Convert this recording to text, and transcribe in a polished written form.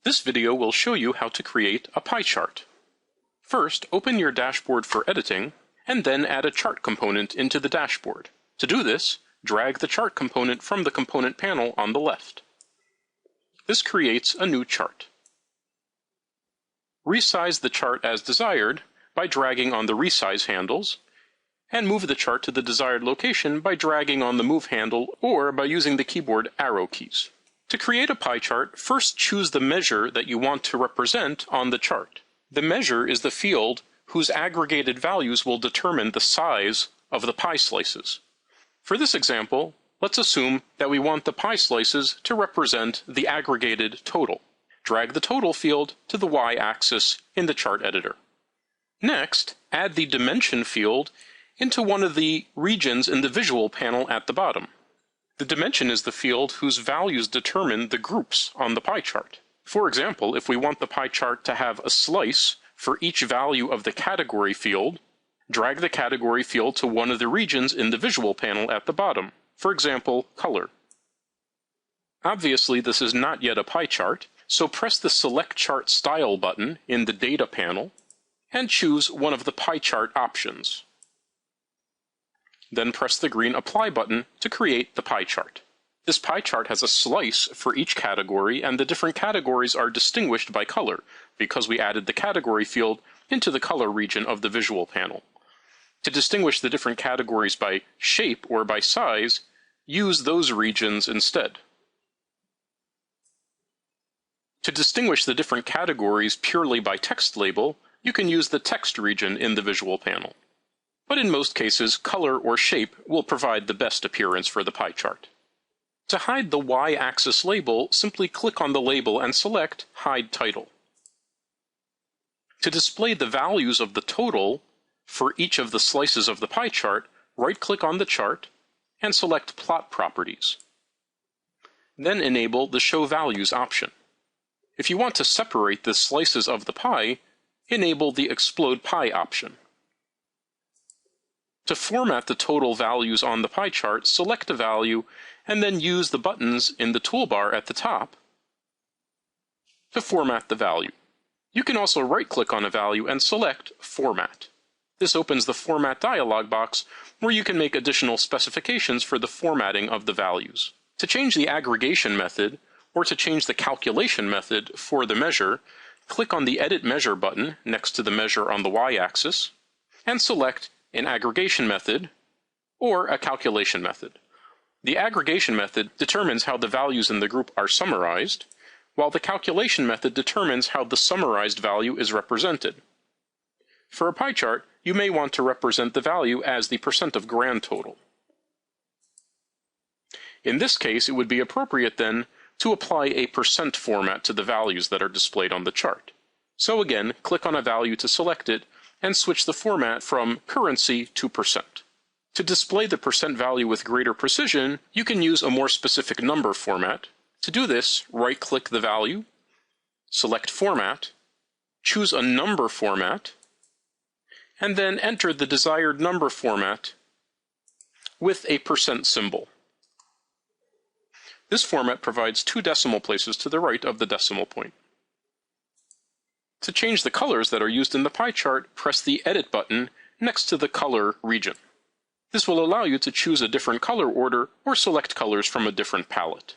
This video will show you how to create a pie chart. First, open your dashboard for editing, and then add a chart component into the dashboard. To do this, drag the chart component from the component panel on the left. This creates a new chart. Resize the chart as desired by dragging on the resize handles, and move the chart to the desired location by dragging on the move handle or by using the keyboard arrow keys. To create a pie chart, first choose the measure that you want to represent on the chart. The measure is the field whose aggregated values will determine the size of the pie slices. For this example, let's assume that we want the pie slices to represent the aggregated total. Drag the total field to the y-axis in the chart editor. Next, add the dimension field into one of the regions in the visual panel at the bottom. The dimension is the field whose values determine the groups on the pie chart. For example, if we want the pie chart to have a slice for each value of the category field, drag the category field to one of the regions in the visual panel at the bottom. For example, color. Obviously, this is not yet a pie chart, so press the Select Chart Style button in the Data panel and choose one of the pie chart options. Then press the green Apply button to create the pie chart. This pie chart has a slice for each category, and the different categories are distinguished by color because we added the category field into the color region of the visual panel. To distinguish the different categories by shape or by size, use those regions instead. To distinguish the different categories purely by text label, you can use the text region in the visual panel. But in most cases, color or shape will provide the best appearance for the pie chart. To hide the y-axis label, simply click on the label and select Hide Title. To display the values of the total for each of the slices of the pie chart, right-click on the chart and select Plot Properties. Then enable the Show Values option. If you want to separate the slices of the pie, enable the Explode Pie option. To format the total values on the pie chart, select a value and then use the buttons in the toolbar at the top to format the value. You can also right-click on a value and select Format. This opens the Format dialog box where you can make additional specifications for the formatting of the values. To change the aggregation method or to change the calculation method for the measure, click on the Edit Measure button next to the measure on the y-axis and select an aggregation method or a calculation method. The aggregation method determines how the values in the group are summarized, while the calculation method determines how the summarized value is represented. For a pie chart, you may want to represent the value as the percent of grand total. In this case, it would be appropriate then to apply a percent format to the values that are displayed on the chart. So again, click on a value to select it and switch the format from currency to percent. To display the percent value with greater precision, you can use a more specific number format. To do this, right-click the value, select Format, choose a number format, and then enter the desired number format with a percent symbol. This format provides 2 decimal places to the right of the decimal point. To change the colors that are used in the pie chart, press the Edit button next to the Color region. This will allow you to choose a different color order or select colors from a different palette.